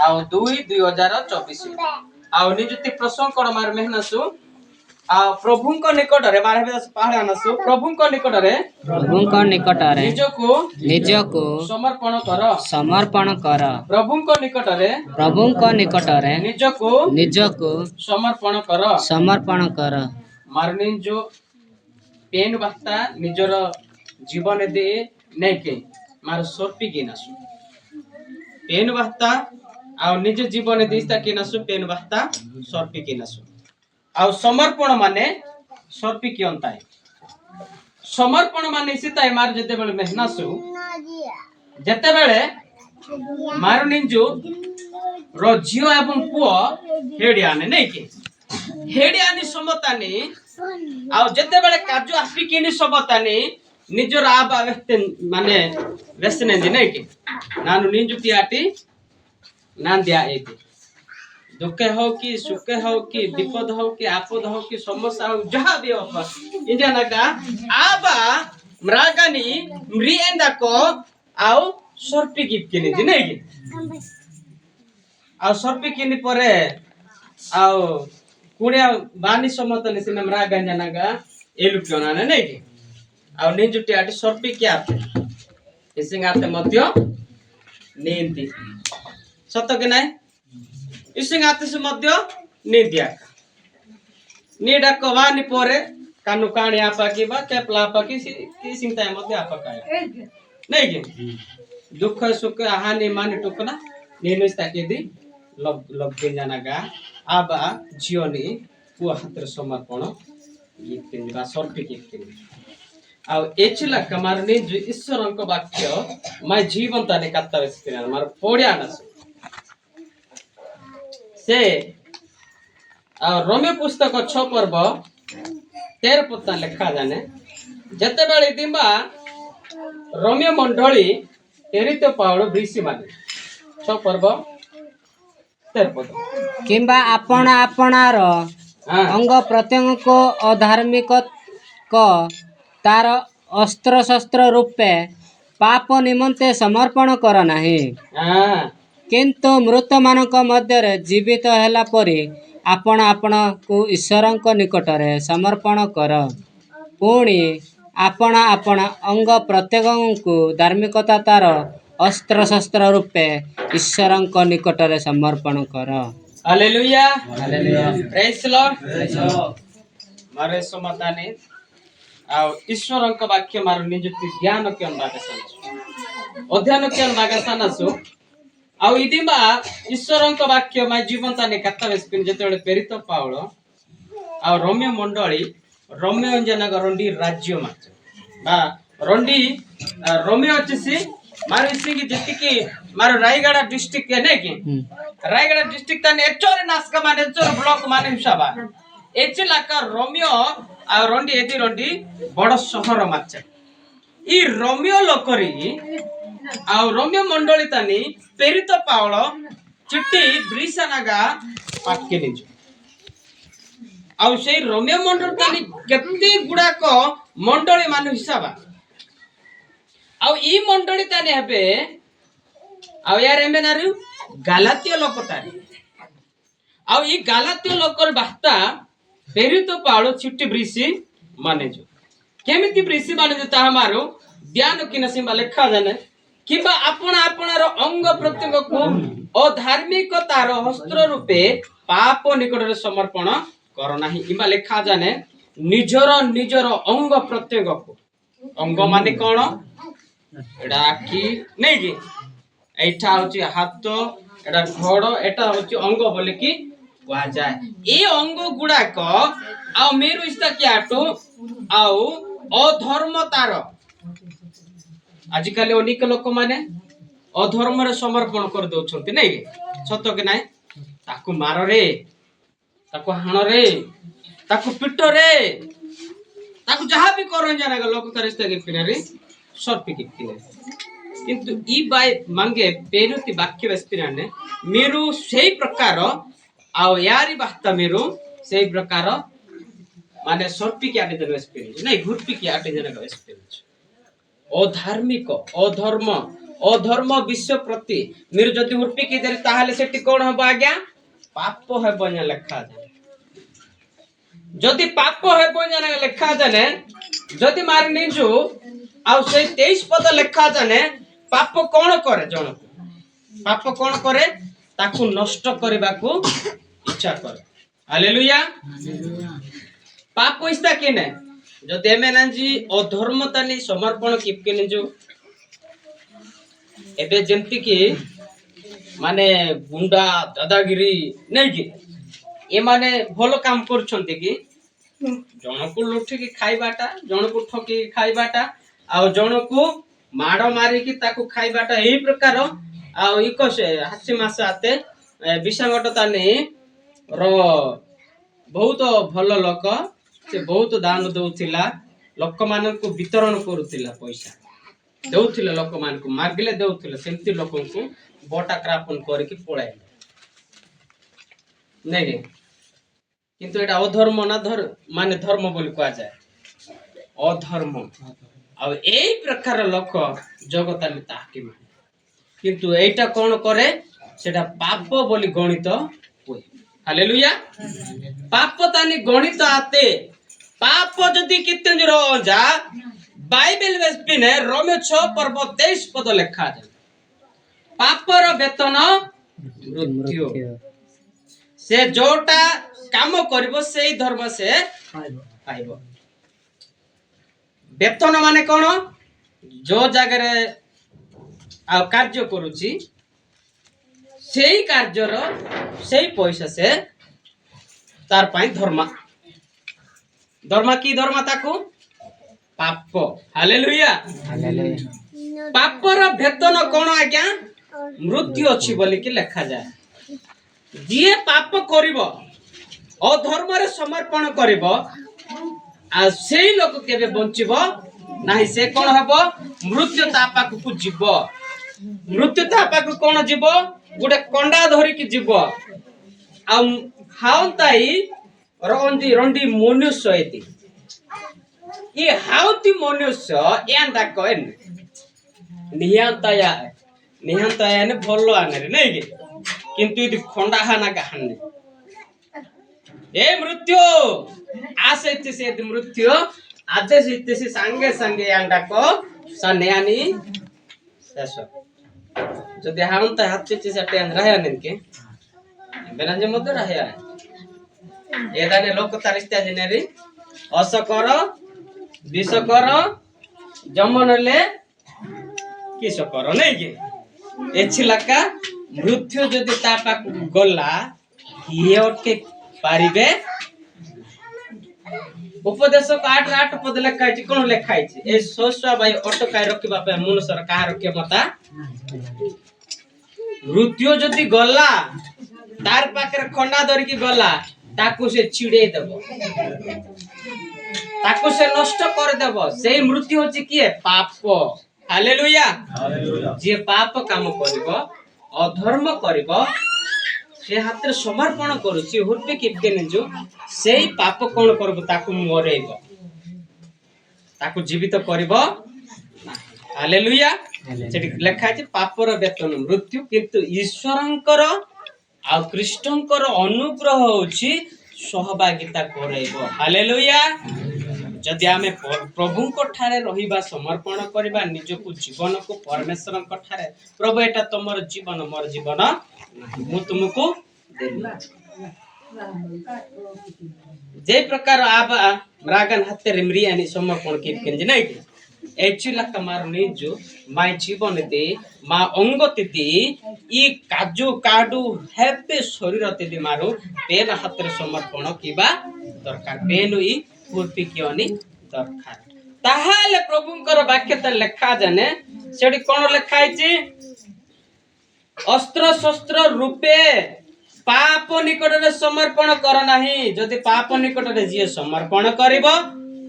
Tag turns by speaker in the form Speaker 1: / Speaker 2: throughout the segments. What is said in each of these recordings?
Speaker 1: ଆଉ 2/2024 ଆଉ ନିଯୁକ୍ତି ପ୍ରସଙ୍ଗ କଣ ମାର ମେହନସୁ ଆଉ ପ୍ରଭୁଙ୍କ ନିକଟରେ ମାର ପାହାଡ଼ ଆନସୁ ପ୍ରଭୁଙ୍କ ନିକଟରେ ନିଜକୁ ସମର୍ପଣ କର ପ୍ରଭୁଙ୍କ ନିକଟରେ ନିଜକୁ ସମର୍ପଣ କର ମାରନି जो पेन बास्ता निजर जीवन दे नेके मार सोपी की नसु पेन बास्ता आ निज जीवन देस्ता की नसु पेन बास्ता सोपी की नसु आ समर्पण माने सोपी की अंता है समर्पण माने इसी ताई मार जते बेले मेहनसु जते बेले मार निजु रोजियो एवं पुओ हेडियाने नहीं के हेडियानी समतानी आ जते बेले काजू आफी किनी सबतानी निजर आबा माने वेसने दि नहीं के नानु निजुति आटी नांदिया एति दुखे हो कि सुखे हो कि विपद हो कि आपद हो कि समस्या हो जहां भी हो इंडिया नगा आबा मरागानी मरिएंदा को आउ सर्पी गिफ्ट किनी दि नहीं के आउ सर्पी किनी परे आउ कुड़िया बानी समतल सिने मरा गंजनागा एलु क्योना नहीं के आ निजुटी आटी सर्पी क्या इसिंगाते मध्य नींदी सत्य के नहीं इसिंगाते से मध्य नींदिया नीडा कवानी पोरे कानु काणी आपा की बा केपला आपा की सिंगता मध्य आपा का नहीं के दुख सुख हानि मानी टुकना नीनुस्ता के दी लब लब गंजनागा आबा जियोनी पुआ हाथ समर्पण बा सर्पी गिफ्ट आ एचिला कमारनी जो ईश्वरଙ୍କ वाक्य माय जीवनता ने कत्ता वेस्पिना मार पोडिया नस से आ रोमे पुस्तक 6 पर्व 13 पत्ता लिखा जाने जते बेले दिमा रोमियो मंडली एरित पावड़ ब्रिसी माने 6 पर्व 13 पत्ता
Speaker 2: किंबा आपण आपणार अंग प्रत्यंग को अधार्मिक को तार अस्त्र शस्त्र रूपे पाप निमंते समर्पण कर नाही किंतु मृत मानक मध्य जीवित हैला परी आपण आपण को ईश्वरंक निकटरे समर्पण कर पुणी आपण आपण अंग प्रत्येक को धार्मिकता तार अस्त्र शस्त्र रूपे ईश्वरंक निकटरे समर्पण कर
Speaker 1: हालेलुया प्रेज लॉर्ड मारे समताने आ ईश्वरंक वाक्य मार निजुक्ति ज्ञान केन बागे सनसु अध्ययन केन बागे सनसु आ इदिमा ईश्वरंक वाक्य मा जीवनता ने कत्ता वेस्पिन जतेले पेरित पावळ आ रोमियो मंडली रोमियो अंजना गरंडी राज्य माच बा रंडी रोमियो अच्छी मार इसिंगी जतिकी मार रायगढ़ डिस्ट्रिक्ट के नहीं की रायगढ़ डिस्ट्रिक्ट तने एचोरे नासका माने एचोरे ब्लॉक माने हिसाबा एचला का रोमियो आ रंडी एदी रंडी बड़ शहर माच ई रोमियो लोकरी आ रोमियो मंडली तनी पेरित पावळ चिट्टी ब्रिसनागा पाटके निजु आ सेई रोमियो मंडल तनी केते गुडा को मंडली मानु हिसाबा आ ई मंडली तनी हेबे आ यार एमे नारु गालातिय लोकतारी आ ई गालातिय लोकर बास्ता पेरित पावळ चिट्टी ब्रिसी माने जो केमिति ब्रिसी माने जो ता हमारो ध्यान किन सिंबा लेखा जाने किबा आपण आपणार अंग प्रत्यंग को अधार्मिकतार हस्त्र रूपे पाप निकटरे समर्पण कर नाही इमा लेखा जाने निजर निजर अंग प्रत्यंग को अंग माने कोन एडा आखी नै कि एठा होची हाथ एडा घोड़ एटा होची अंग बोले कि कहा जाए ए अंग गुडा को आ मेरु इस्ता कियाटो आउ अधर्मतार आजिकाली अनेक लोक माने अधर्म रे समर्पण कर दो छथि नै सत के नै ताकू मार रे ताकू हाण रे ताकू पिट रे ताकू जहां भी करन जाना लोक करस्ते के पिनरे सर्पी के पिने किंतु ई बाय मांगे पेरुति वाक्य वेस्पिराने मेरु सेही प्रकार आ यारी बास्ता मेरु सेही प्रकार माने सर्पी के आटे देन वेस्पिरिन नै घुटपी के आटे देन वेस्पिरिन अधार्मिक अधर्म अधर्म विश्व प्रति मेरे जदि हुर्पी की देरी ताहले सेठी कोन हबो आज्ञा पाप हेबो न लेखा जाय जदि पाप हेबो न लेखा जाने जदि मार निजु आ से 23 पद लेखा जाने पाप कोन करे जण पाप कोन करे ताकू नष्ट करबा को इच्छा करे हालेलुया पाप इस्ता किने जदि एमे नाजी अधर्मता नि समर्पण किपके निजु एबे जेंति कि माने गुंडा दादागिरी नहीं कि ए माने भलो काम करछन्ते कि जणको लुठी की खाइबाटा जणको ठकी खाइबाटा आ जणको माड़ मारी की ताकू खाइबाटा एही प्रकार आ इको से हासी मास आते विषांगटता ने रो बहुत भलो लोक से बहुत दान दउथिला लोक मानन को वितरण करूथिला पैसा देउथिला लोक मान को मागले देउथिला सेमती लोकन को बोटा क्रापन करके पळाय नहीं किंतु एटा अधर्म ना माने धर्म बोली कहा जाए अधर्म आ एई प्रकार लोक जगत में ताकि माने किंतु एटा कोन करे सेटा पाप बोली गणित होय हालेलुया पाप तानी गणित आते पाप जदि कितने जा बाइबल वेस्पिने रोमे 6 पर्व 23 पद लिखा जाए पापर वेतन मृत्यु से जोटा काम करिवो सेई धर्म से पाइबो वेतन माने कोन जो जगह रे आ कार्य करूची सेई कार्यर सेई पैसा से तार पाई धर्म धर्म की धर्म ताकू पाप हालेलुया पापर वेतन कोन आज्ञा मृत्यु अछि बोली कि लिखा जाए जे पाप करिवो अधर्म रे समर्पण करिवो आ सेई लोक केबे बंचिबो नाही से कोन हबो मृत्यु ता पाखु जीवो मृत्यु ता पाखु कोन जीवो गुडे कंडा धरि कि जीवो आ हाउताई रंडी रंडी मनुष्य एति ये हाउती मनुष्य एंदा कोन नियांताया ने भलो आने रे नहीं के किंतु इदि खंडा हाना गाहने ए मृत्यु आसे से मृत्यु आदेश इते से संगे संगे अंडा को सन्यानी शेष जदि हाउता हाथ से टेन रहया ने के बेला जे मत रहया एदाने लोक तारिस्ता जिनेरी अस कर विष कर जमन ले किस कर नहीं के एछिलाका मृत्यु जदि ता पाक गला किए अटके पारिबे उपदेश 8 पद लेखाई छी कोन लेखाई छी ए सोसवा भाई अटकाय रखिबा पे मनुष्यर कहार क्षमता मृत्यु जदि गला तार पाकर खंडा धरि की गला ताकू से छिड़े देबो ताकू से नष्ट कर देबो सेई मृत्यु होची किए पाप हालेलुया जे पाप काम करिवो अधर्म करिवो से हाथ रे समर्पण करूची हुर्पे किपके निजु सेई पाप कोन करबो ताकू मरेइबो ताकू जीवित करिवो हालेलुया सेठी लेखा छै पापर वेतन मृत्यु किंतु ईश्वरंकर आ कृष्णंकर अनुग्रह होची सहभागिता करैबो हालेलुया जदि आमे प्रभु को ठारे रहिबा समर्पण करबा निजको जीवन को परमेश्वर को ठारे प्रभु एटा तमर जीवन मोर जीवन मु तुमको देला जे प्रकार आबा मरागन हत्ते रिमरियानी समर्पण किन नै एक्चुअली कमार निजो माय जीवन दे मा अंगति दे ई काजू काडू हेपे शरीर ते दे मारो पेन हाथ समर्पण किबा दरकार पेन ई पूर्ति कियोनी दरकार ताहाले प्रभुंकर वाक्य त लेखा जाने सेडी कोन लेखाई छी अस्त्र शस्त्र रूपे पाप निकट रे समर्पण कर नाही जदि पाप निकट रे जे समर्पण करिवो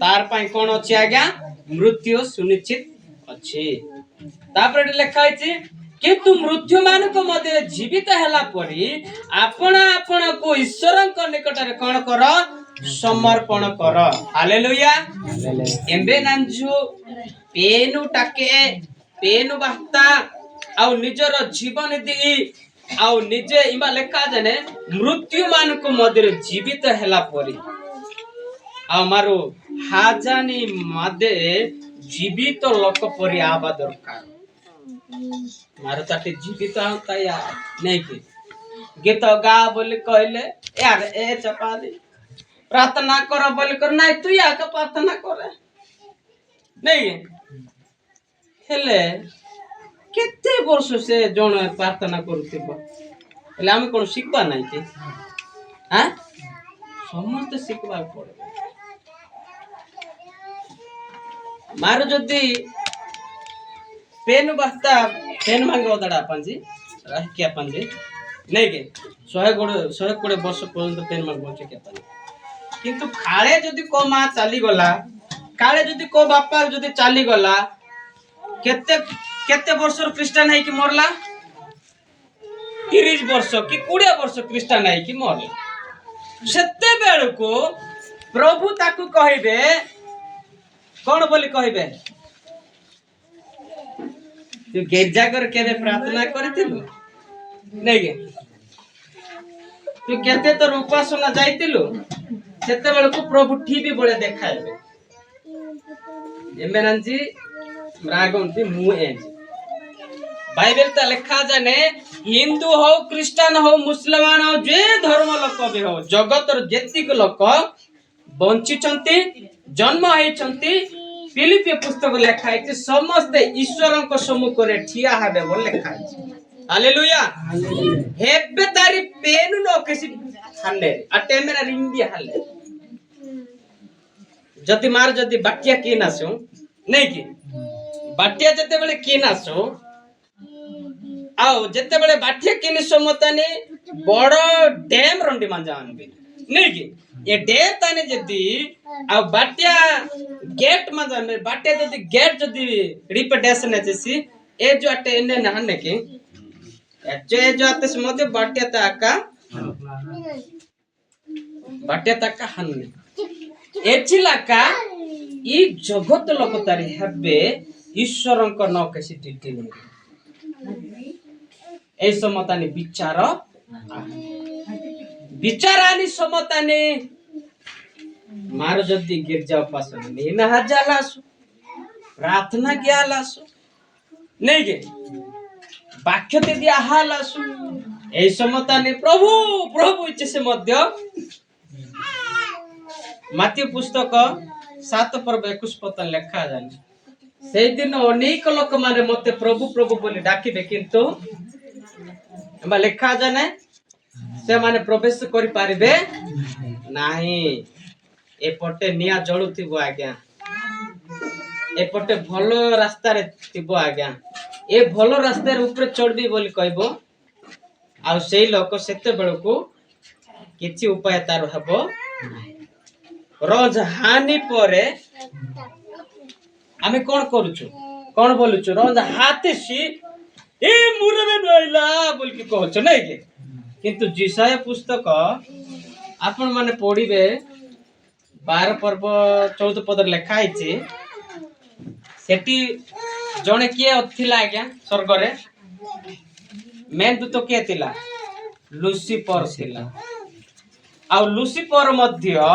Speaker 1: तार पई कोन अछि आज्ञा मृत्यु सुनिश्चित अछि तापर लेखाई छी किंतु मृत्यु मान को मध्य जीवित हला परी आपण आपण को ईश्वर को निकट रे कोन कर समर्पण कर हालेलुया एम्बे नांजु पेनु टाके पेनु बाता आउ निजर जीवन दी आउ निजे इमा लेखा जाने मृत्यु मान को मध्य जीवित हेला परी आउ मारो हाजानी मादे जीवित लोक परी आबा दरकार मारो ताटे जीवित होता या नहीं कि गीत गा बोली कहले यार ए चपाली प्रार्थना कर बोली कर नहीं तू या के प्रार्थना करे नहीं हेले केते वर्ष से जण प्रार्थना करूथिबो हेले हम कोन शिखबा नहीं कि हां समस्त शिखबा पड़े मारो जदी पेन बस्ता पेन मांगो दडा पंजी रह के पंजी नहीं के 100 वर्ष पर्यंत पेन मांगो के पंजी किंतु खाळे जदी को मां चाली गला काळे जदी को बापा जदी चाली गला केते केते वर्ष क्रिश्चियन है कि मरला 30 वर्ष कि 20 वर्ष क्रिश्चियन है कि मरला सेते बेल को प्रभु ताकू कहिबे कौन बोली कहिबे तू गिरजा कर केबे प्रार्थना करथिलु नहीं गे तू केते तो उपासना जाइतिलु सेते बेल को प्रभु टीवी बळे देखाइबे एमेनांजी मरागोंती मु एन बाइबल त लिखा जाने हिंदू हो क्रिश्चियन हो मुसलमान हो जे धर्म लोक भी हो जगतर जेतिक लोक बंची चंती जन्म है चंती फिलिपियो पुस्तक लिखा है समस्त ईश्वर को सम्मुख रे ठिया हेबे बोल लिखा है हालेलुया हेबे तारी पेन नो किसी हल्ले अटे मेरा रिंगी हल्ले जति मार जति बाटिया की नासो नहीं की बाटिया जते बेले की नासो आओ जते बेले बाटिया की निसो मतने बड़ डैम रंडी मांजान भी नहीं की ये डैम ताने जति आ बाटिया गेट मांजान में बाटिया जति गेट जति रिपेटेशन है जैसी ए जो अटे इन्ने नहने की जो आते समझे बाटिया ताका हन्ने एचिला का ई जगत लोक तारी हेबे ईश्वरंक न केसी टिटी नहीं ए समतानी विचारानी समतानी मारो जदी गिरजा उपासना नहीं ना हजालासु प्रार्थना कियालासु नहीं गे वाक्य दे दिया हालासु ए समतानी प्रभु प्रभु इच्छे से मध्य माती पुस्तक 7 पर्व 21 पतन लेखा जाने से दिन अनेक लोक माने मते प्रभु प्रभु बोली डाकिबे किंतु एमा लेखा जाने से माने प्रवेश करि पारिबे नाही एपटे निया जळुथिबो आज्ञा एपटे भलो रास्ता रे थिबो आज्ञा ए भलो रास्ता रे ऊपर चढ़बी बोली कहबो आ सेई लोक सेते बेलको किछि उपाय तार हबो रोज हानि परे आमे कोन करूछु कोन बोलुछु रोज हाथे सी ए मुरबे नइला बोल के कहछ नै के किंतु जिसाय पुस्तक आपण माने पढिबे 12 पर्व 14 पद लेखा आइछि सेठी जणे के थिला आज्ञा स्वर्ग रे मेन दूत के थिला लूसीफर थिला आ लूसीफर मध्य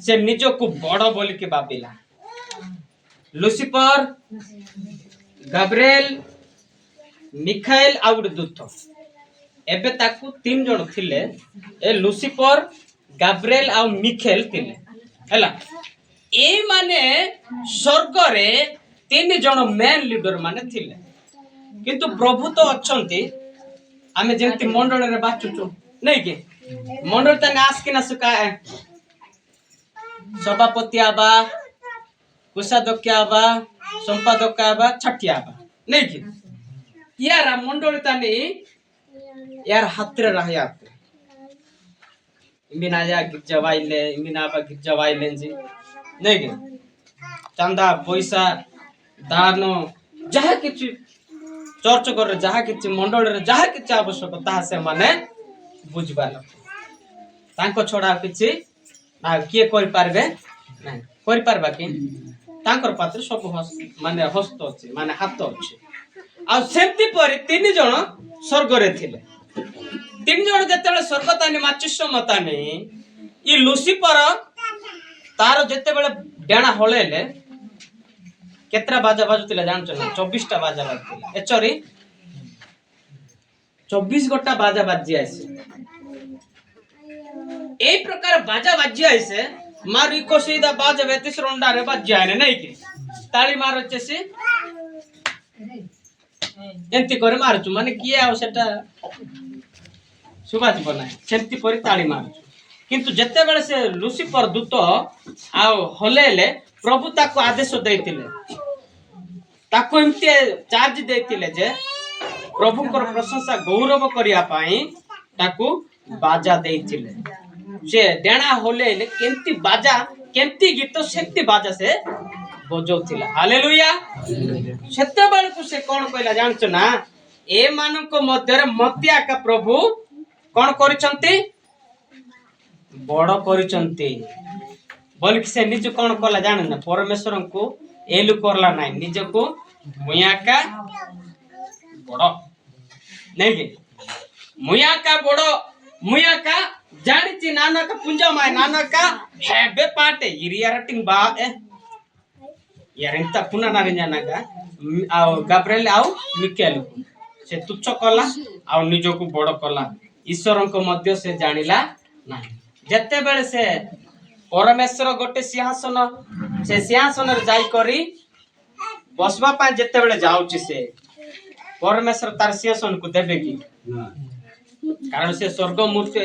Speaker 1: से निजो को बड़ बोल के बाबिला लूसीफर गब्रिएल मिखाएल आउड दूत एबे ताकू 3 जण थिले ए लूसीफर गब्रिएल आ मिखाएल थिले हला ए माने स्वर्ग रे 3 जण मेन लीडर माने थिले किंतु प्रभु तो अछंती आमे जेंति मंडल रे बाचुचु नै के मंडल त नास के ना सुका सभापति आबा कोषाध्यक्ष आबा संपादक आबा छठी आबा नै के यार मंडल तानी यार हात्र रहयात इमिनाया गिरजवाइले इमिनाबा गिरजवाइले जी नै के चंदा पैसा दान जहा किछ चर्च कर जहा किछ मंडल रे जहा किछ आवश्यकता से माने बुझबा तांको छोड़ा किछि आ के करि पारबे नै करि पारबा कि तांकर पात्र सब माने हस्त अछि माने हाथ अछि आ सेमती परि तीन जण स्वर्ग रे थिले तीन जण जेतेबेले स्वर्ग तानी माचिस मतानी ई लुसिफर तार जेतेबेले डेणा हळेले केतरा बाजा बाजुतिले जानछ ना 24 टा बाजा बाजुतिले एचरी 24 गोटा बाजा बाजी आइसे ए प्रकार बाजा बाजी आइसे मारी को सीधा बाजा बेतिस रोंडा रे बाजी आने नहीं की ताली मार వచ్చేసి एंती करे मारछु माने किए आ सेटा सुबाज बनाए सेंती परि ताली मारछु किंतु जत्ते बेले से लुसिफर दूत आ हलेले प्रभु ताको आदेश दैतिले ताको एमती चार्ज दैतिले जे प्रभुकर प्रशंसा गौरव करिया पाई ताको बाजा दैतिले से डेणा हलेले केंती बाजा केंती गीत सेंती बाजा से बजौथिला हालेलुया सेते बेले को से कोन कहला जानछ ना ए मानक मध्य मतिया का प्रभु कोन करिसंती बड़ करिसंती बोल कि से निज कोन कहला जान ना परमेश्वर को एलु करला नाही निज को मुया का बड़ नहीं के मुया का बड़ मुया का जानिची नाना का पुंजा माय नाना का हेबे पाटे इरिया रटिंग बा यार इंता पुना नारी जानागा आउ गाब्रिएल आउ मिकाएल से तुच्छ कला आउ निजो को बड़ कला ईश्वर को मध्य से जानिला नाही जत्ते बेले से परमेश्वर गोटे सिंहासन से सिंहासन रे जाई करी बसबा पा जत्ते बेले जाउची से परमेश्वर तार सिंहासन को देबे की कारण से स्वर्ग मूर्ति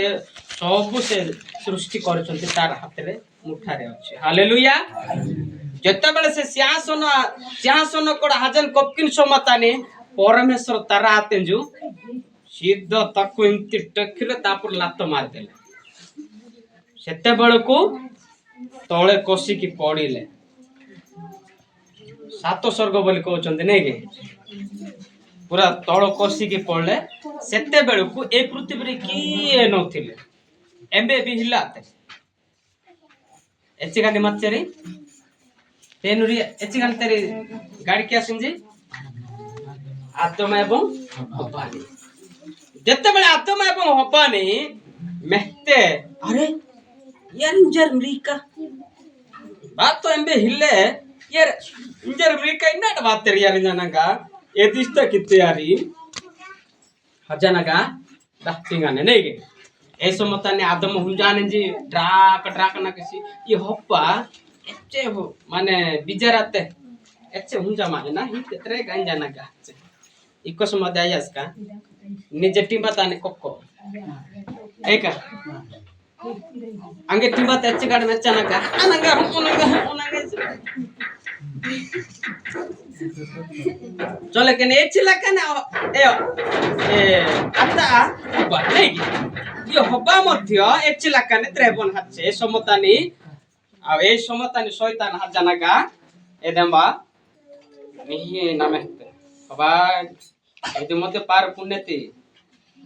Speaker 1: सब से सृष्टि करछन्ति तार हाथ रे मुठा रे अछि हालेलुया जत्ते बेले से सिंहासन कोड हाजन कपकिन समताने परमेश्वर तारा आतेंजु सीधा ताको इमति टखिले तापर लात मार देले सेते बेलको तळे कोसी की पड़िले सात स्वर्ग बोली कहउचंती नै के पूरा तळ कोसी की पड़ले सेते बेलको ए पृथ्वी रे की नथिले एम्बे भी हिलाते एची गानी मच्छरी तेनुरी एची गानी तेरी गाड़ी क्या सिंजी आत्मा एवं हब्बानी जत्ते बेले आत्मा एवं हब्बानी महते अरे यार इंजर अमेरिका बात तो एम्बे हिले यार इंजर अमेरिका इन्ना बात तेरी यार जानगा ए दिसता कित्ते यारी हजनगा दत्तिंगाने नहीं के ए समताने आदम हुंजाने जी ड्राक ड्राक ना किसी ये हप्पा एच्चे हो माने बिजराते एच्चे हुंजा माने ना ही तेरे गांजा ना का इको समद आयास का निजे टिंबाताने कोक्को एका अंगे टिंबात एच्चे गाड में चना का अनंगा उनंगा चले के ने चिला का ना ए आता हब्बा नहीं ये हब्बा मध्य ए चिला का ने त्रेबन हाचे समतानी आ ए समतानी शयतान हात जानागा एदंबा निहि नामेते हबा एदे मते पार पुण्यति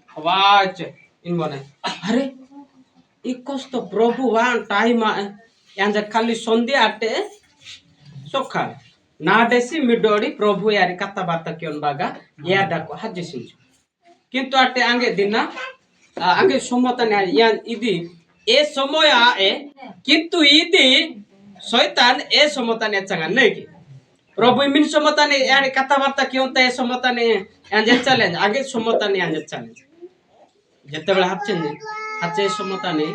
Speaker 1: हवाच इन बने अरे इकोस तो प्रभु वान टाइम यांजा खाली संध्या आटे सोखा ना देसी मिडोडी प्रभु यारी कथा बार्ता कियन बागा या डाको हजिसिंज किंतु आटे आंगे दिना आंगे समतानी या इदी ए समय आए किंतु इदी शैतान ए समतानी चंगा नहीं की प्रभु मिन समतानी यारी कथा बार्ता कियन त ए समतानी यांजे चैलेंज आगे समतानी यांजे चैलेंज जत्ते बेला हाचे समतानी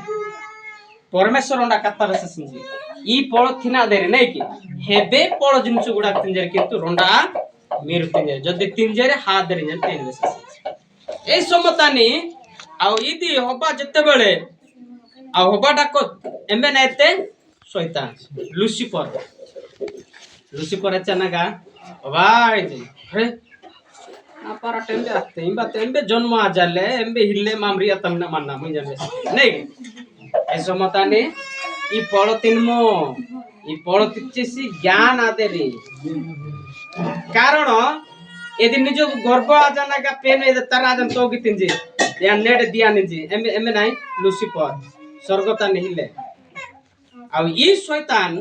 Speaker 1: परमेश्वर अंडा कथा रससिंजी ई पळ थिना देरे नहीं की हेबे पळ जिंस गुडा तिंजर किंतु रोंडा मेरु तिंजर जदी तिंजर हाथ देरे जन तेन रससिंजी ए समतानी आउ इदी होबा जत्ते बेले आ होबा डाको एम्बे नाइते शैतान लुसिफर चनागा भाई जी अरे ना पारा टेंबे आते इम्बा तेंबे जन्म आ जाले एम्बे हिले मामरिया तमना मानना मुंजा नहीं ऐसो मताने ई पळ तिनमो ई पळ तिचेसी ज्ञान आदेरी कारण यदि निजो गर्भ आ जाना का पेन ए तरा जन तो गितिंजी या नेड दिया निजी एम्बे एम्बे नाही लुसिफर स्वर्गता निहिले आ ई शैतान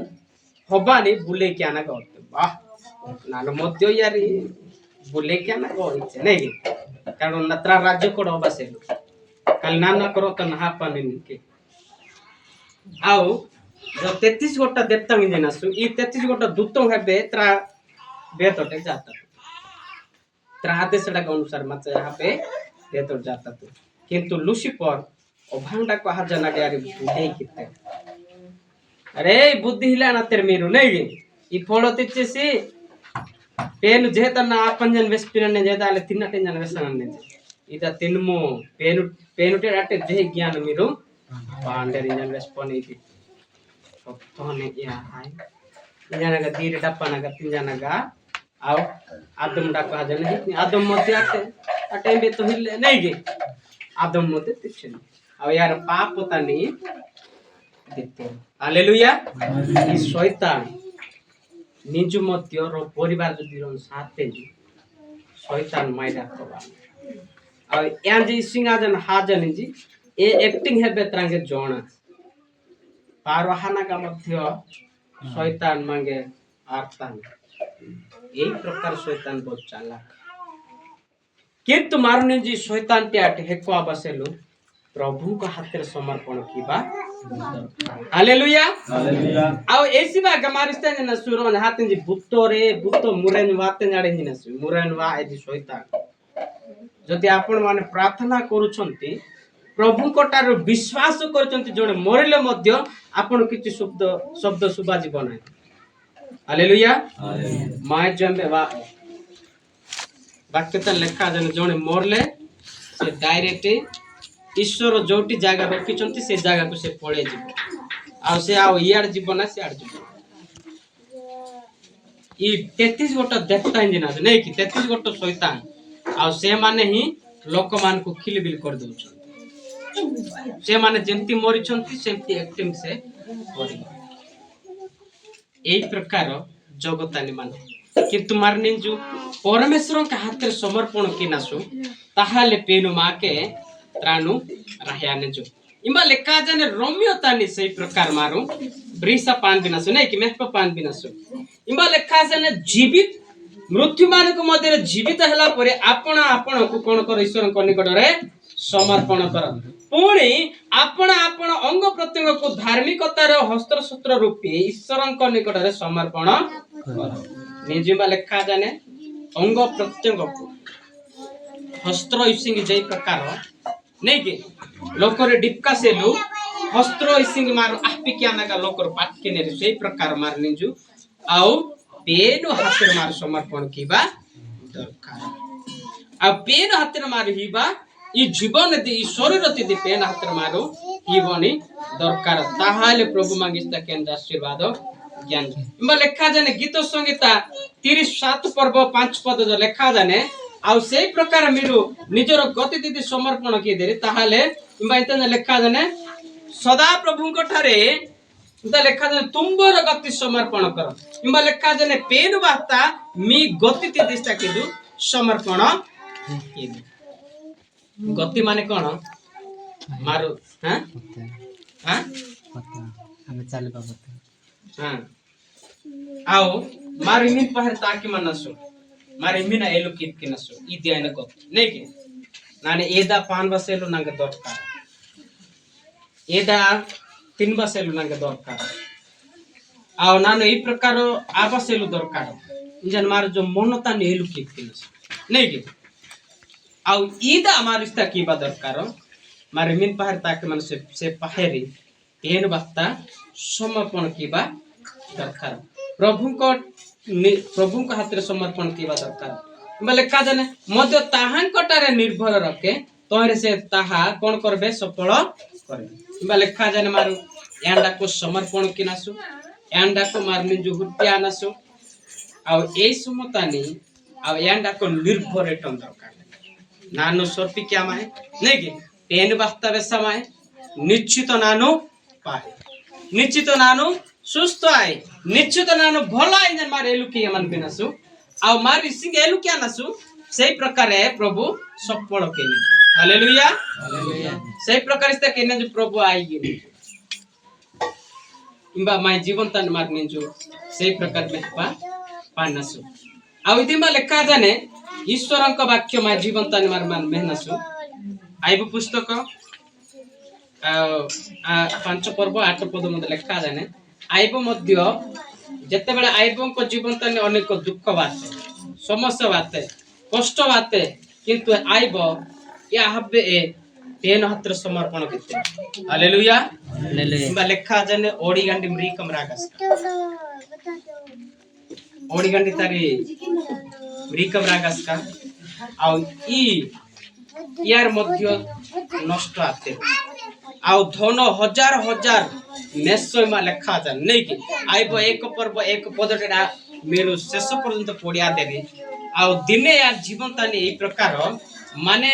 Speaker 1: हबानी बुले क्या ना करते वाह नानो मध्य यारी बोले क्या ना को इच्छे नहीं कि कारण नत्रा राज्य को बसे कल नाना करो तो नहा पानी के आओ जब 33 गोटा देवता इंजन आसु ई 33 गोटा दूतों है बेत्रा बेतोटे जाता त्रा आदेश का अनुसार मत यहाँ पे बेतोट जाता तो किंतु लूसीफर अभांडा को हर जना के यार बुद्धि कितने अरे बुद्धि हिला ना तेरे मेरू नहीं ई फॉलो तिच्चे पेन जेता ना अपन जन वेस्पिन ने जेता ले तिन्ना टेन जन वेसन ने इदा तिनमो पेनुटे अटे जे ज्ञान मेरू पांडे जन वेस्पन इति तो ने या हाय जन का धीरे डप्पा ना का तिन जन का आओ आदम डा का जन ही आदम मते अटे बे तो हिले नहीं गे आदम मते तिच्चे अब यार पाप होता नहीं देते हालेलुया ई शैतान निजु मध्य रो परिवार जदि रन साथे जी शैतान माइरा करबा अब यान जी सिंहाजन हाजन जी ए एक्टिंग हेबे त्रांगे जोना पारहाना का मध्य शैतान मांगे आर्तान এই প্রকার শয়তান বহুত চালাক কিন্তু মারুনি जी শয়তান তে আটে হেকো আবাসেলো प्रभु को हाथ समर्पण कीबा हालेलुया हालेलुया आउ एसी बा गमारिस्ता न सुरो हाथ जी भूतो रे भूतो मुरेन वाते जाडे हिना सु मुरेन वा एजी शैतान जदि आपण माने प्रार्थना करूछंती प्रभु कोटार विश्वास करछंती जोने मरिले मध्य आपण किछि शब्द सुबा जीवन है हालेलुया हालेलुया माय जंबे वा वाक्यता लेखा जने जोने मरले से डायरेक्ट ईश्वर जोटी जगह रखिचंती से जगह को से पळे जीव आ से आ यार जीवन से आड़ जीव ई 33 गोटा देवता इंजिन आ नै कि 33 गोटा शैतान आ से माने ही लोक मान को खिलबिल कर दउछ से माने जेंती मरि छंती सेंती एक्टिंग से करी एई प्रकार जगतानी माने किंतु मारने जो परमेश्वर के हाथ रे समर्पण किनासु ताहाले पेनु माके त्रानु रह्याने जो इमा लेखा जाने रोमियो तानी सही प्रकार मारू ब्रिसा पान बिनासु नहीं कि मेहप पान बिनासु इमा लेखा जाने जीवित मृत्यु मान को मध्य जीवित हला परे आपण आपण को कोन कर ईश्वर को निकट रे समर्पण कर पुणी आपण आपण अंग प्रत्यंग को धार्मिकतार हस्त्र शस्त्र रूपी ईश्वर को निकट रे समर्पण कर निजिमा लेखा जाने अंग प्रत्यंग को हस्त्र ईसिंग जय प्रकार नहीं के लोकर डिपका से लो हस्त्र ईसिंग मार आपी क्या नागा लोकर पाट के ने से प्रकार मार निजु आउ पेनो हाथ मार समर्पण कीबा दरकार आ पेन हाथ मार हिबा ई जीवन दे ई शरीर ति दे पेन हाथ मारो हिबनी दरकार ताहाले प्रभु मांगिस्ता केन आशीर्वाद ज्ञान इमा लेखा जाने गीत संगीता 37 पर्व 5 पद जो लेखा जाने आउ से प्रकार मेरो निजर गति दिदि समर्पण के देरे ताहाले इमा इतने लेखा जाने सदा प्रभु को ठारे इता लेखा जाने तुम्बर गति समर्पण कर इमा लेखा जाने पेन वार्ता मी गति दिदिस्ता केदु समर्पण के गति माने कोन मारो हां हां पता हमें चल बाबत हां आओ मारी मिन पहर ताकि मनसु मारी मिन एलो कित किनसु ई ध्यान गत नहीं के नाने एदा पान बसेलो नंगे दरकार एदा तीन बसेलो नंगे दरकार आओ नानो ई प्रकार आबसेलो दरकार इंजन मार जो मनता नेलु कित किनसु नहीं के आउ ईदा मारिस्ता कीबा दरकार मारी मिन पहर ताकि मन से पहरी एन बत्ता समर्पण कीबा दरकार प्रभु को हाथ रे समर्पण कीबा दरकार बोले का जाने मध्य ताहां कटारे निर्भर रखे तोरे से ताहा कोन करबे सफल करबे बोले का जाने मारू यांडा को समर्पण किनासु यांडा को मारने जो हुटिया नासु आ ए समतानी आ यांडा को निर्भर एटम दरकार नानो सर्पी क्या माय नहीं के पेन वास्तव समय निश्चित नानो पाए निश्चित नानो सुस्त आए निश्चित नानो भला इंजन मार एलु के मन बिनासु आ मार सिंग एलु क्या नासु सही प्रकार है प्रभु सफल केने हालेलुया हालेलुया सही प्रकार इस्ता केने जो प्रभु आईगे इम्बा माय जीवन तन मार निजु सही प्रकार में पानसु आ इदिमा लेखा जाने ईश्वरଙ୍କ वाक्य मा जीवन तानि मार मान मेहनसु आइब पुस्तक 5 पर्व 8 पद मते लिखा जाने आइब मध्य जते बेले आइबଙ୍କ जीवन तानि अनेक दुख बाते समस्या बाते कष्ट बाते किंतु आइब या हबे तेन हत्र समर्पण करते हालेलुया हालेलुया लिखा जाने ओडी गंडी मृकम रागस ओडी गंडी तारी मृकम रागस का आउ ई यार मध्य नष्ट आते आउ धन हजार हजार नेसय मा लिखा जान नहीं कि आइब एक पर्व एक पदटा मेरो शेष पर्यंत पडिया देबे आउ दिने यार जीवन तानी ए प्रकार माने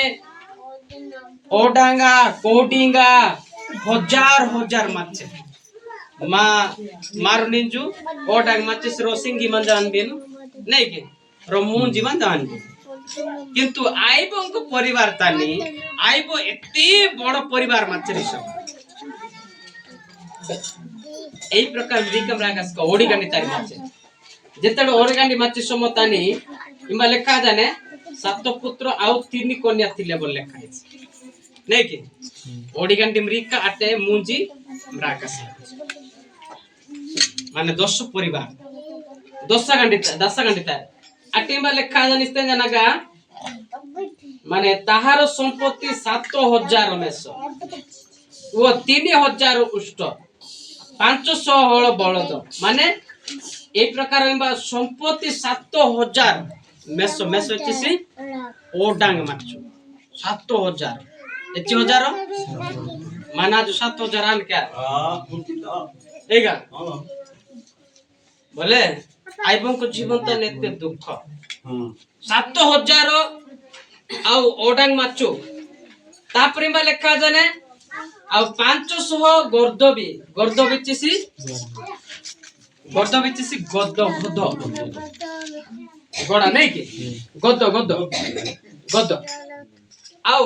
Speaker 1: ओडांगा कोडिंगा हजार हजार माचे मार निंजू ओडांग माचे रोसिंगी मन जान बिन नहीं के रमून जीवन जान किंतु आइबंको परिवार तानी आइब एते बड़ परिवार माचे रिसो एई प्रकार विकम रागस का ओडी गंडी तारी माचे जेतडे ओडी गंडी माचे समतानी इमा लेखा जाने 7 पुत्र आउ 3 कन्या थिले बोल लेखा है नहीं कि ओडी गंडी मृका आटे मुंजी रागस माने 10 परिवार 10 गंडी आटे इमा लेखा जाने इस्ते जनागा माने ताहार संपत्ति 7000 मेस वो 3000 उष्ट 500 हल बलद माने ए प्रकार संपत्ति 7000 मेस मेस होची ओडांग माचो 7000 एची हजार माना जो 7000 आन क्या एगा बोले आइबों को जीवन त नेते दुख 7000 आउ ओडांग माचो तापरे मा लेखा जाने आउ 500 गर्दबी चिसी गद गोड़ा नहीं कि गद आउ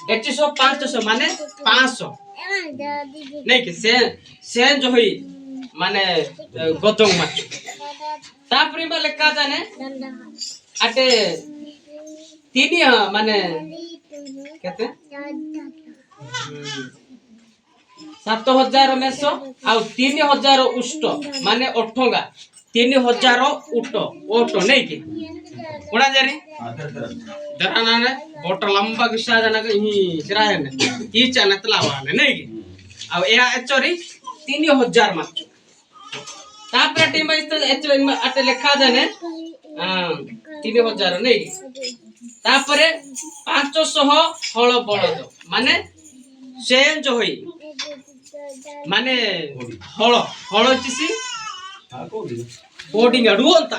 Speaker 1: 500 माने 500 नहीं कि से जो हुई माने गदंग माचो तापरे मा लेखा जाने आटे 3 माने केते 7000 मेस आउ 3000 उष्ट माने ओठंगा 3000 ओट नहीं कि कोड़ा जारी दराना ने बोट लंबा किसा जना ही सिरा है ने ई चाने तलावा ने नहीं कि आउ या एचोरी 3000 माच तापर टीम इस एचो अटे लेखा जाने 3000 नहीं कि तापरे 500 हल बलद माने चेंज होई माने हल चिसी कोडिंग अडुंता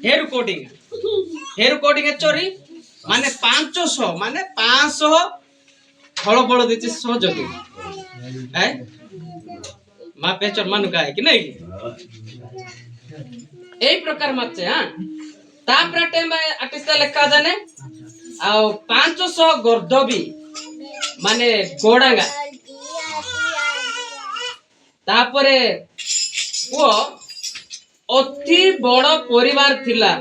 Speaker 1: हेर कोडिंग चोरी माने 500 माने 500 हल बलद चिसी सहजोगी है मा पेचर मनु गाय कि नहीं एई प्रकार माचे हां तापर टाइम आटिस्ता लेखा जाने आ 500 गर्दबी माने गोडांगा तापरे वो अति बड़ परिवार थिला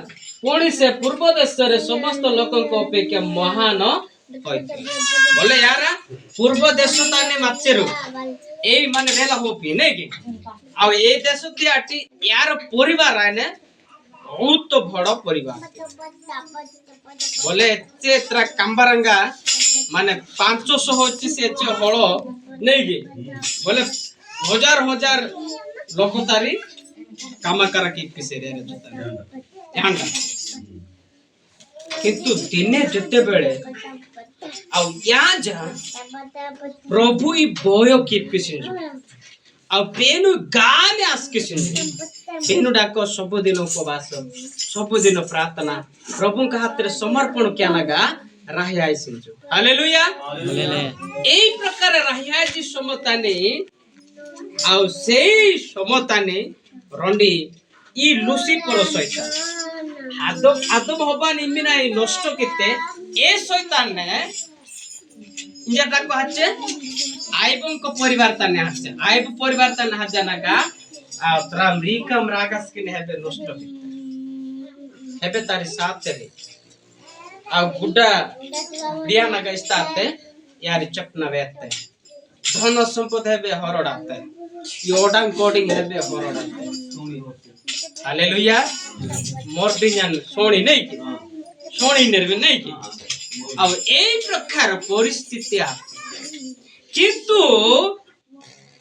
Speaker 1: पुणी से पूर्व देश रे समस्त लोकन को अपेक्षा महान बोले यार पूर्व देश ताने माचेरु एई माने वेला होपी नहीं कि आ ए देश दियाटी यार परिवार आने बहुत बड़ परिवार बोले एत्रा कांबारंगा माने 500 होची से हल नहीं कि बोले हजार हजार लोक तारी कामकारा की पिसेरे रे जोता किंतु दिने जते बेले आ या जा प्रभु ई बोयो की पिसे आ पेनु गाने आस किसिन पेनु डाको सब दिन उपवास सब दिन प्रार्थना प्रभु का हाथ रे समर्पण क्या लगा राहिया सिंजो हालेलुया एई प्रकार राहिया जी समताने आउ सेई समताने रंडी ई लुसिफर शैतान आदम हवा निमिना ई नष्ट किते ए शैतान ने इंजटा को हाचे आइबं को परिवार ताने हाचे आइब परिवार ताने हाचे नाका आ त्राम रिकम रागस के हेबे नष्ट हेबे तारी साथ रे आ गुड्डा दिया ना गस्ताते यारी चपना वेते धन संपद हेबे हरडाते योडांग कोडिंग हेबे हरडाते हालेलुया मोर दियान सोणी नहीं की सोणी निर्वे नहीं की अब এই প্রকার পরিস্থিতি আছে কিন্তু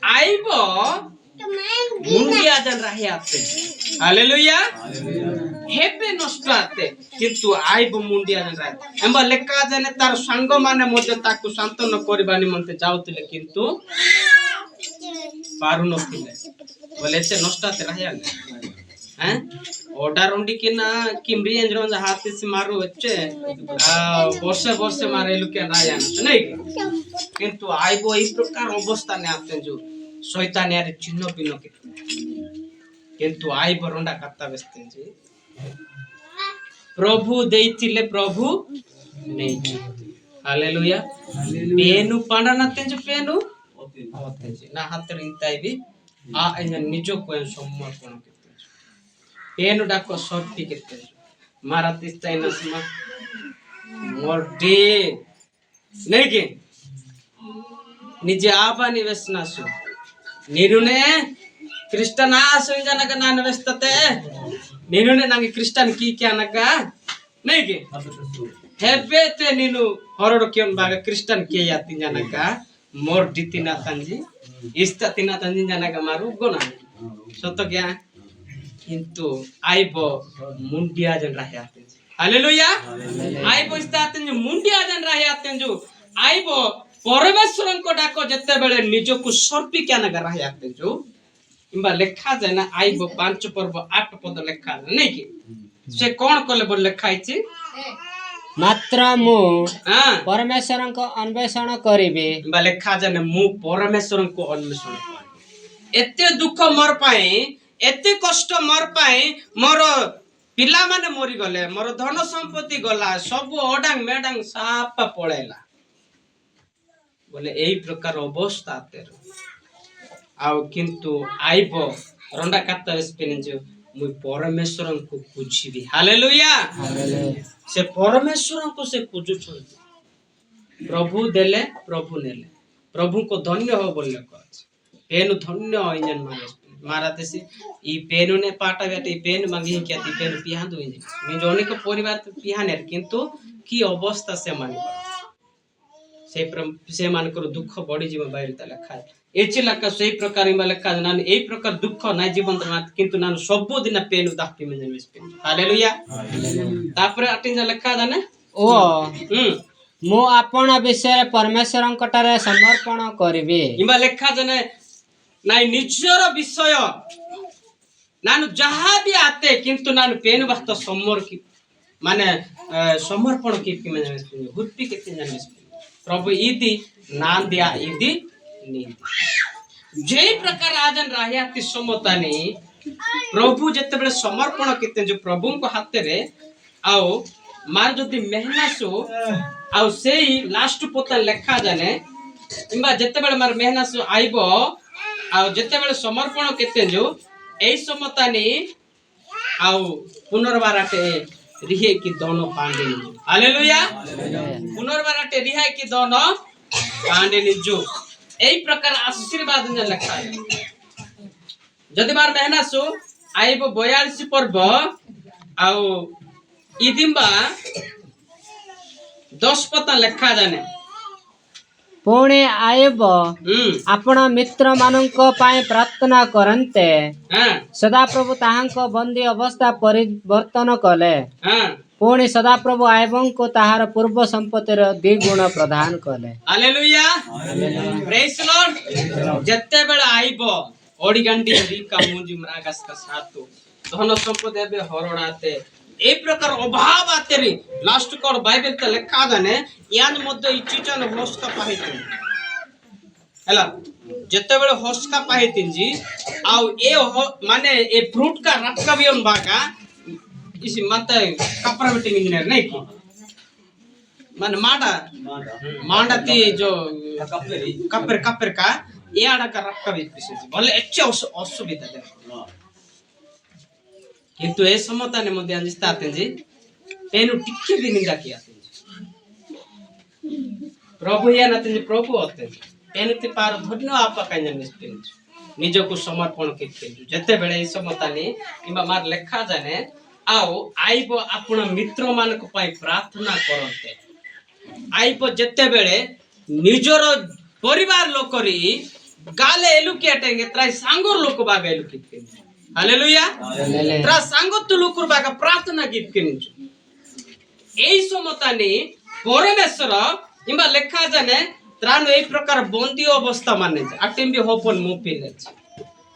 Speaker 1: আইব মুন্ডিয়া জান রাহি আছে হালেলুয়া হেবে নষ্ট আছে কিন্তু আইব মুন্ডিয়া জান রাহি এমবা লেখা জানে তার সাঙ্গ মানে মধ্যে তাকু শান্তন করিবা নিমন্তে যাউতিলে কিন্তু পারু নথিলে বলে এতে নষ্ট আছে রাহি আনে हैं ऑर्डर उंडी कि ना किमरी एंजरों जा हाथ से मारो बच्चे वर्षे मारे लुके राया नहीं किंतु आइबो এই প্রকার অবস্থানে আছেন যে শয়তানের চিহ্ন বিন কিন্তু আইব রন্ডা কাটতা বেস্তেন যে প্রভু দেইতিলে প্রভু নেই হালেলুয়া পেনু পান্ডানাতে যে পেনু होते जे ना हातर इंताइबी आ एन निजो को समर्पण पेन डाको शक्ति केते मारा तिस्ताई नसमा मोरडे नहीं के निजे आबा निवेशनासु निरुने क्रिश्चियन आसु जनक नान व्यस्तते निरुने नांगी क्रिश्चियन की क्या नका नहीं के हेबेते निनु हरड केन बागा क्रिश्चियन के याति जनका मोर दितिना तंजी इस्ता तिना तंजी जनका मारू गोना सतो क्या किंतु आइबो मुंडिया जन रहे आते हैं हालेलुया आइबो इस्ता आते हैं मुंडिया जन रहे आते हैं जो आइबो परमेश्वरन को डाको जत्ते बेले निजो को सर्पी क्या नगर रहे आते हैं जो इम्बा लेखा जाए ना आइबो 5 पर्व 8 पद लेखा नहीं कि से कौन कोले बोल लेखा इची
Speaker 2: मात्र मु परमेश्वरन को अन्वेषण करिबे
Speaker 1: इम्बा लेखा जाए मु परमेश्वरन को अन्वेषण करिबे एते दुख मोर पाए एते कष्ट मोर पाए मोर पिला माने मरी गले मोर धन संपत्ति गला सब ओडांग मेडांग साप पळेला बोले एई प्रकार अवस्था तेरो आउ किंतु आइबो रंडा काता स्पिनजो मुई परमेश्वरन को पूछिबी हालेलुया से परमेश्वरन को से पूजु छ प्रभु देले प्रभु नेले प्रभु को धन्य हो बोले कहछ पेनु धन्य इंजन माने माराते से ई पेनु ने पाटा बेटे पेन मांगी क्या ती पेन पिहा दो इंजन नि जोने को परिवार पिहाने किंतु की अवस्था से मान से मान करो दुख बड़ी जीवन बाहर तले खाए एचे लका सही प्रकार में लका नान एई प्रकार दुख ना जीवन मात किंतु नान सब दिन पेन दाखती में जन्मिस पेन हालेलुया तापर अटिन लका जाने
Speaker 2: ओ मो आपण विषय परमेश्वरन कटारे समर्पण करबे
Speaker 1: इमा लेखा जाने नाई निजर विषय नानु जहा भी आते किंतु नानु पेन वक्त समर की माने समर्पण की में हुत्पी के जन्मिस प्रभु इदी नाम दिया इदी नीति जे प्रकार आजन राहियाति समतानी प्रभु जते बेले समर्पण केते जो प्रभु को हाथ रे आओ मार जदी मेहनसु आओ सेही लास्ट पोता लेखा जाने इबा जते बेले मार मेहनसु आइबो आओ जते बेले समर्पण केते जो एई समतानी आओ पुनर्वाराटे रिहे की दोनों पांडे हालेलुया पुनर्वाराटे रिहे की दोनों पांडे जो এই প্রকার আশীর্বাদ ন লেখা যদি বার মেহনাসু আইব 42 পর্ব আও ইদিমবা 10 পতা লেখা জানে
Speaker 2: पुणे आयब आपण मित्र मानक पाए प्रार्थना करन्ते सदा प्रभु ताहांको बंदी अवस्था परिवर्तन कले पुणे सदा प्रभु आयबं को ताहार पूर्व संपत्तिर द्विगुण प्रदान कले
Speaker 1: हालेलुया प्रेज लॉर्ड जत्ते बेला आइबो ओडी गंडी री का मुंजी मरागस का सातो धन संपत्ति बे हरणाते ए प्रकार अभाव आते रे लास्ट कोड बाइबल त लेखा जाने यान मध्य इचिचन होस्का पाहिते हला जत्ते बेला होस्का पाहितिन जी आउ ए माने ए फ्रूट का रटकवियन बागा इसी मत कपड़ा मीटिंग इंजीनियर नहीं की माने मांडा ती जो कपर का ये आड़ा का रटकवि पिसे भले अच्छे असुविधा दे किंतु ए समता ने मध्य अंजिस्ता आते जी पेनु टिक्के भी निंदा किया प्रभु या नाते जी प्रभु होते पेनु ति पार धन्य आपा काई निस्पिन निज को समर्पण के जते बेले ए समता ने किबा मार लेखा जाने आओ आइबो आपण मित्र मान को पाई प्रार्थना करते आइबो जते बेले निजर परिवार लोकरी गाले एलुकी अटेंगे त्राई सांगोर लोक बागा एलुकी हालेलुया त्रा सांगो तु लोकुर बागा प्रार्थना गीत किनिजु एई समतानी परमेश्वर इमा लेखा जाने त्रानो एई प्रकार बंदी अवस्था माने अटेम्बी होपन मोपिले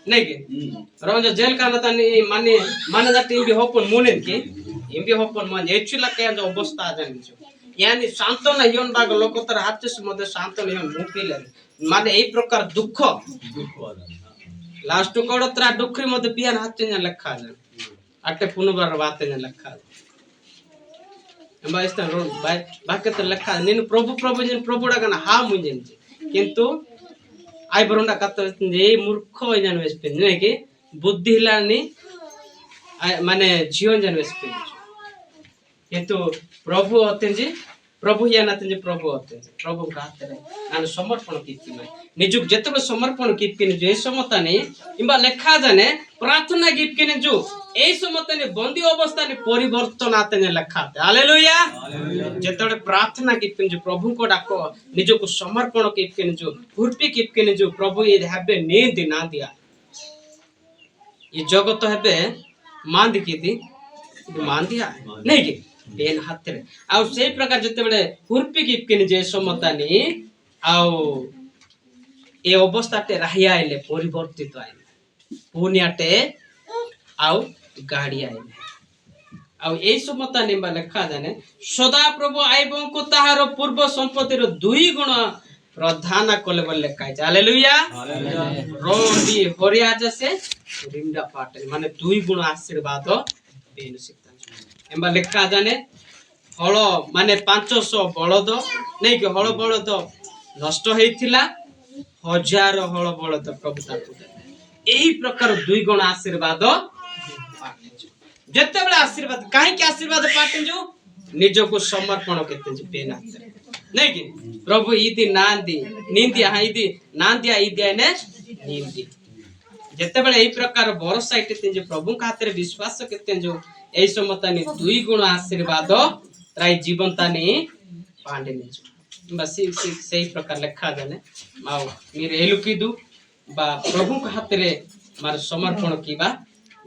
Speaker 1: नहीं के रोज जेल का नतानी माने माने जाते इम्बी होपन मोने के इम्बी होपन मन एक्चुअली के जो अवस्था आ जानिजु यानी शांतन हियन बाग लोकतर हाचस मधे शांतन हियन मोपिले माने एई प्रकार दुख लास्ट कोडत्रा दुखरी मधे पियान हाथे न लखा जान अटे पुनबार बाते न लखा एंबा इस्ता रो बाके तो लखा निन प्रभु प्रभु जन प्रभुडा गना हा मुंजन किंतु आई बरोंडा कत जे मूर्ख जन वेस्पिन ने कि बुद्धि हिलानी माने जीवन जन वेस्पिन किंतु प्रभु होते जी प्रभु या नाते जी प्रभु होते प्रभु का हाथ रे नान समर्पण कीती में निजुक जतबे समर्पण कीती जे समतानी इबा लेखा जाने प्रार्थना गीत किने जो ए समतानी बंदी अवस्था ने परिवर्तन आते ने लेखाते हालेलुया जतबे प्रार्थना गीत जो प्रभु को डाको निजको समर्पण कीत किने जो हुरपी कीत किने जो प्रभु ये हबे नींद ना दिया ये जगत हबे मांद कीती मान दिया नहीं कि पेन हाथ रे आ से प्रकार जते बेले हुरपी कीत किने जे समतानी आउ ए अवस्था टे रहिया आइले परिवर्तित आइले पुनियाटे आउ गाड़ी आइले आउ ए समता निबा लेखा जाने सदा प्रभु आइबो को ताहार पूर्व संपत्ति रो 2 गुण प्रधान कोले बोल लेखा है हालेलुया रोंडी होरिया जसे रिंडा पाटे माने 2 गुण आशीर्वाद बेन सिकता एम्बा लेखा जाने हल माने 500 बळद नै कि हल बळद नष्ट हेतिला 1000 हल बळद प्रभु ताकू एही प्रकार 2 गुण आशीर्वाद जते बेले आशीर्वाद काहे के आशीर्वाद पाटे जो निज को समर्पण केते जे पेना नै कि प्रभु इदी नांदी निंदी हाइदी नांदिया इदी ने निंदी जते बेले एही प्रकार भरोसा इते जे प्रभु का हाथ रे विश्वास केते जो एही समतानी 2 गुण आशीर्वाद त्राई जीवनतानी पांडे ने बस सही प्रकार लेखा जाने माओ मेरे एलुकीदु बा प्रभु का हाथ रे मार समर्पण कीबा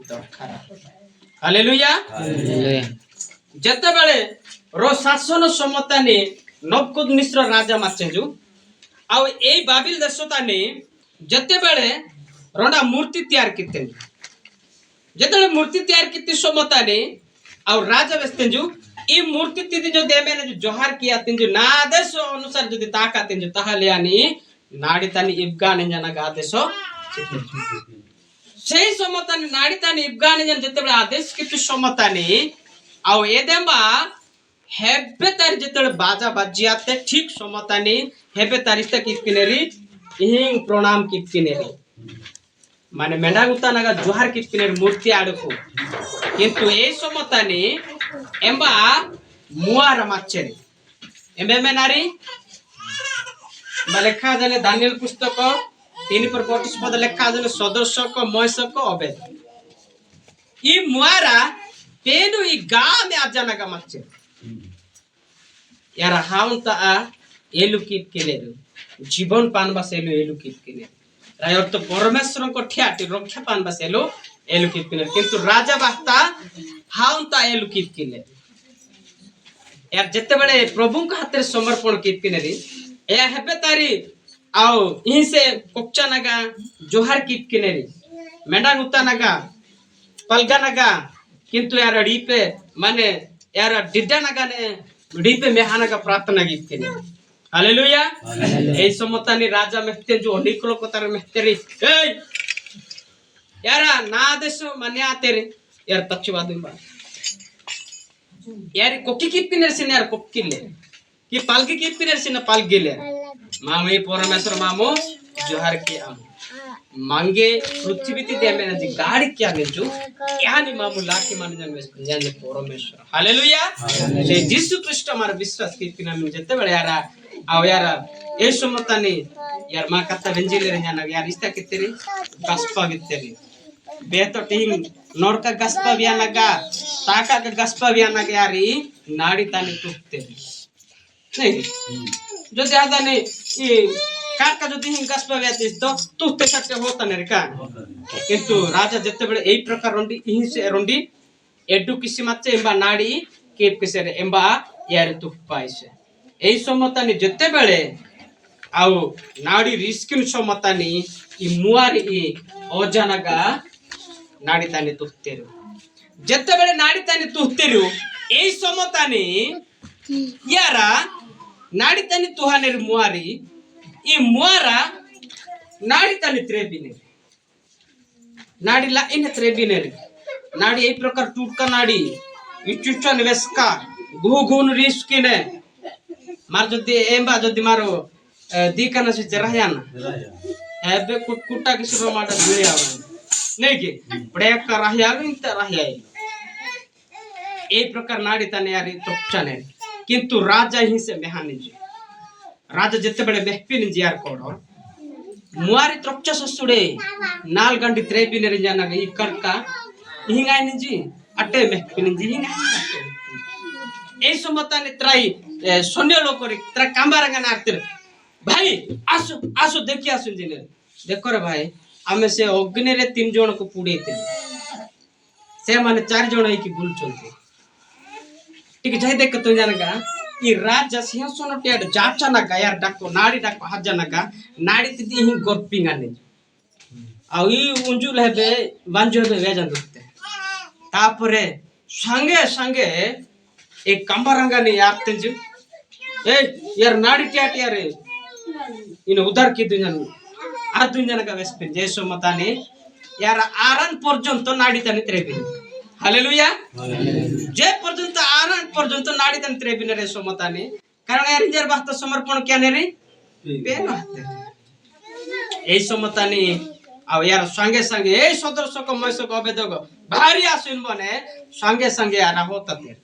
Speaker 1: दरकार हालेलुया जते बेले रो शासन समतानी नबुकदनेस्सर राजा माचेजु आउ एई बाबिल देशतानी जते बेले रोंडा मूर्ति तैयार किते जते मूर्ति तैयार किते समतानी आउ राजा वेस्तेजु ई मूर्ति तिदि जो देबे ने जो जोहार किया तिन जो ना आदेश अनुसार जदि ताका तिन जो ताहाले आनी नाडी तानी इबगाने जना का आदेश सेही समतानी नाडी तानी इबगाने जन जते बेले आदेश कितु समतानी आउ एदेबा हेबे तार जते बाजा बाजियाते ठीक समतानी हेबे तारिस्ता कितकिनेरी इहिं प्रणाम कितकिनेरी माने मेंडा गुतानागा जोहार कितकिनेरी मूर्ति आडको किंतु ए समतानी एम्बा मुआर माचेरी एम्बे मेनारी लेखा जाने दानियल पुस्तक 3:25 पद लेखा जाने सदस्यक मयसक अबेद ई मुआरा पेनु ई गा में आजानागा माचे यार हाउंता एलुकीत केलेरु जीवन पानबा सेलु एलुकीत केले राय अर्थ परमेश्वर को ठ्याटी रक्षा पानबा सेलु एलुकीत केले किंतु राजा बास्ता हाउंता एलुकीत केले यार जते बेले प्रभु का हाथ रे समर्पण कीत केनेरी या हेबे तारी आओ इही से कोक्चा नगा जोहार कीत केनेरी मेंडा गुता नगा पलगा नगा किंतु यार डीपे माने यार डिड्डा नगा ने डीपे मेहाना का प्रार्थना गीत केने हालेलुया ए समतानी राजा मेहते जो अनेक लोग तार मेहतेरी ए यार ना आदेश माने आतेरे यार तच्छवादु बा यार कोकी कितने सिन यार कोकिले कि पालकी कितने सिन पालगिले मामे परमेश्वर मामो जोहार के आम मांगे पृथ्वी ती दे में जी गाड़ी क्या ने जो यानी मामूला के मान जन में जाने परमेश्वर हालेलुया से यीशु ख्रीष्ट हमारा विश्वास की पिना में जते बड़े यार आव यार ए समतानी यार मा कत्ता वेंजिले रे जाना यार इस्ता कितरी गस्पा कितरी बेतो टिंग नोरका गस्पा बिया लगा ताका का गस्पा बिया लगा यारी नाड़ी तानी टूटते नहीं जो ज्यादा नहीं ये काका जो दिन गस्पा बिया दिस तो टूटते सकते होता नहीं का किंतु राजा जते बड़े एक प्रकार रोंडी यहीं से रोंडी एडु किसी मत से एम्बा नाड़ी केप किसे रे एम्बा यार टूटपाई से এই সমতানি যেতেবেলে আউ নাড়ি রিস্কিন সমতানি ই মুয়ার ই অজানাগা নাড়ি তানি তুতেরু যেতেবেলে নাড়ি তানি তুতেরু এই সমতানি ইয়ারা নাড়ি তানি তুহানের মুয়ারি ই মুয়ারা নাড়ি তানি ত্রেবিনে নাড়ি লা ইনে ত্রেবিনে নাড়ি এই প্রকার টুটকা নাড়ি ইচুচন বেসকা গুগুন রিস্কিনে मार जदी एम्बा जदी मारो दीकाना से जरायाना एबे कुटा किसी रो माटा जुड़े आवे नहीं के ब्रेक का रहियाल इंत रहियाल ए प्रकार नाड़ी तने यारी तोपचाने किंतु राजा ही से मेहानी जी राजा जते बड़े बेहपिन जी यार कोडो मुआरी त्रोपचा ससुडे नाल गंडी त्रेपिने रे जाना ई करका हिंगाई जी अटे बेहपिन जी हिंगाई এই সমতানে ত্রাই শূন্য লোক করে ত্রা কাম্বারাঙ্গা নারতে ভাই আসো আসো দেখি আসো জিনে দেখো রে ভাই আমি সে অগ্নি রে 3 জন को পুড়েতে সে মানে 4 জন হই কি ভুল চলতে ঠিক যাই দেখ তো জানগা ই রাজা সিংহাসন টেড যাচা না গায়ার ডাকো নাড়ি ডাকো হাজা না গা নাড়ি তিদি হি গরপিঙ্গা নে আউ ই উঞ্জুল হেবে বাঞ্জু হেবে বেজান দিতে তারপরে সঙ্গে সঙ্গে एक कंबारंगा ने यार तेंजु ए यार नाड़ी ट्याट यार इन उधार की दुनियान आ दुनियान का वेस्पिन जैसो मताने यार आरन पर्यंत नाड़ी तने त्रेबिन हालेलुया जे पर्यंत आरन पर्यंत नाड़ी तने त्रेबिन रे सो मताने कारण यार इंजर बात समर्पण क्या ने रे पेन हाते ए सो मताने आ यार संगे संगे ए सदस्य को मयसो को बेदग भारी आसिन बने संगे संगे आना होता ते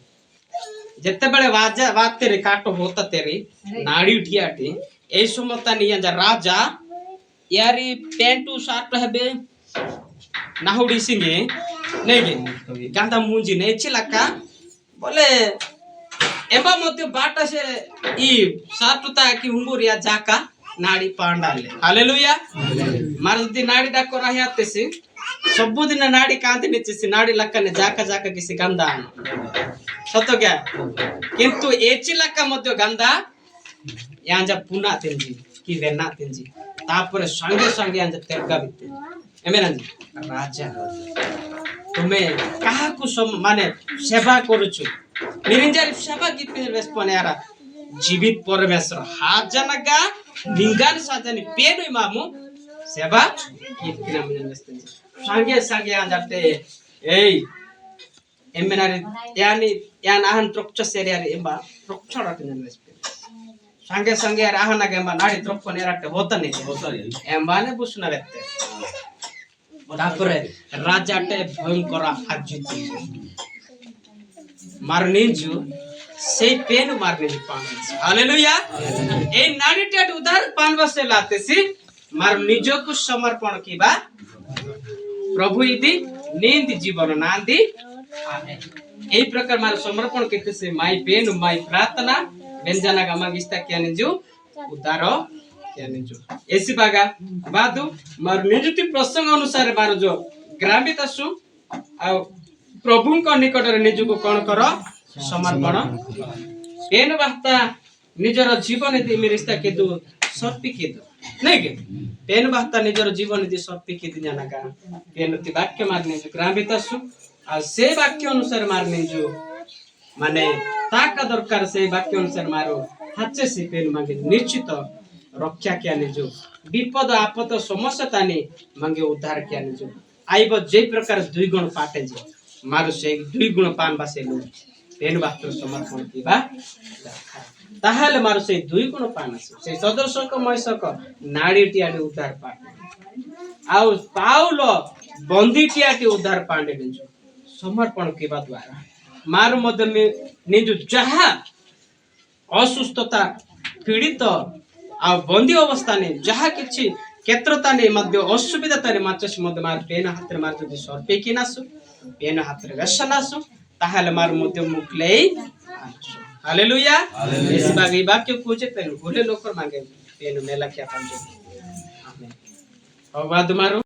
Speaker 1: जत्ते बड़े वाजा वात तेरे काटो होता तेरे नाड़ी उठियाटे ए समता नहीं जा राजा यारी पेंटू शर्ट हेबे नाहुडी सिंगे नहीं गे गांदा मुंजी ने चिलका बोले एबा मते बाटा से ई शर्ट ता की हुंगुरिया जाका नाड़ी पांडाले हालेलुया मारदी नाड़ी डाको रहियाते से सब दिन नाड़ी कांते नीचे से नाड़ी लक्का ने जाका जाका किसी गंदा सतो क्या किंतु एचिलाका मध्य गंदा यहाँ जा पुना तेंजी की वेना तेंजी तापर संगे संगे यहाँ जा तेरका बिते एमेना जी राजा तुम्हें कहा कुछ माने सेवा करुचु निरंजन सेवा की पिन वेस्पने यारा जीवित परमेश्वर हाजनगा लिंगान साजनी पेनु मामू सेवा की पिन वेस्पने संगे संगे यहाँ जाते ए एमेनारे यानी यान आहन त्रोक्च सेरियारे एम्बा त्रोक्चडा तिनन वेस्पे संगे संगे आहना गेम्बा नाडी त्रोक्को नेराटे होतने एम्बाने बुसना वेत्ते तारपरे राजाटे भयंकर आजिति मारनिजु সেই পেন মারনিজু পানস हालेलुया এই নাড়িটা উদার পানবসে লাতেছি মার নিজকু সমর্পণ কিবা प्रभु इति नींद जीवन नांदी এই প্রকার মার সমর্পণ করতেছে মাই পেন মাই প্রার্থনা বেনজানা গামাগিস্তা ক্যানেজু উদার ক্যানেজু এসি বাগা বাদু মার নিযুক্তি প্রসঙ্গ অনুসারে মার जो ग्रामित असु आ प्रभु को निकट रे निजुको कोन कर समर्पण पेन वास्ता निजर जीवन दे मिरिस्ता के दु सर्पी के दु नहीं के पेन वास्ता निजर जीवन दे सर्पी के दि जाना का पेन ति वाक्य मारने जो ग्रामित असु आ से वाक्य अनुसार मारने जो माने ताका दरकार से वाक्य अनुसार मारो हाचे से पेन मांगे निश्चित रक्षा क्या ने जो विपद आपद समस्या ताने मांगे उद्धार क्या ने जो आइब जे प्रकार दुई गुण पाटे जे मारो से दुई गुण पान बासे लो पेन बात्र समर्पण किबा ताहाले मारो से 2 गुण पानस से सदस्यक मयसक नाडीटियाटी उद्धार पाए आउ पाउल बंदीटियाटी उद्धार पांडे निजो समर्पण किबा द्वारा मारो मध्य निजो जहा असुस्थता पीड़ित आ बंदी अवस्था ने जहा किछि क्षेत्रता ने मध्य असुविधाता ने माचस मध्य मार पेन हाथ मार जदि सर्पे किनासु पेन हाथ रे व्यसनासु ताहाले मार मध्य मुक्ले हालेलुया इस बागी वाक्य पूजे पेन गोले लोकर मांगे पेन मेला क्या पंजे आमेन अब बाद मारो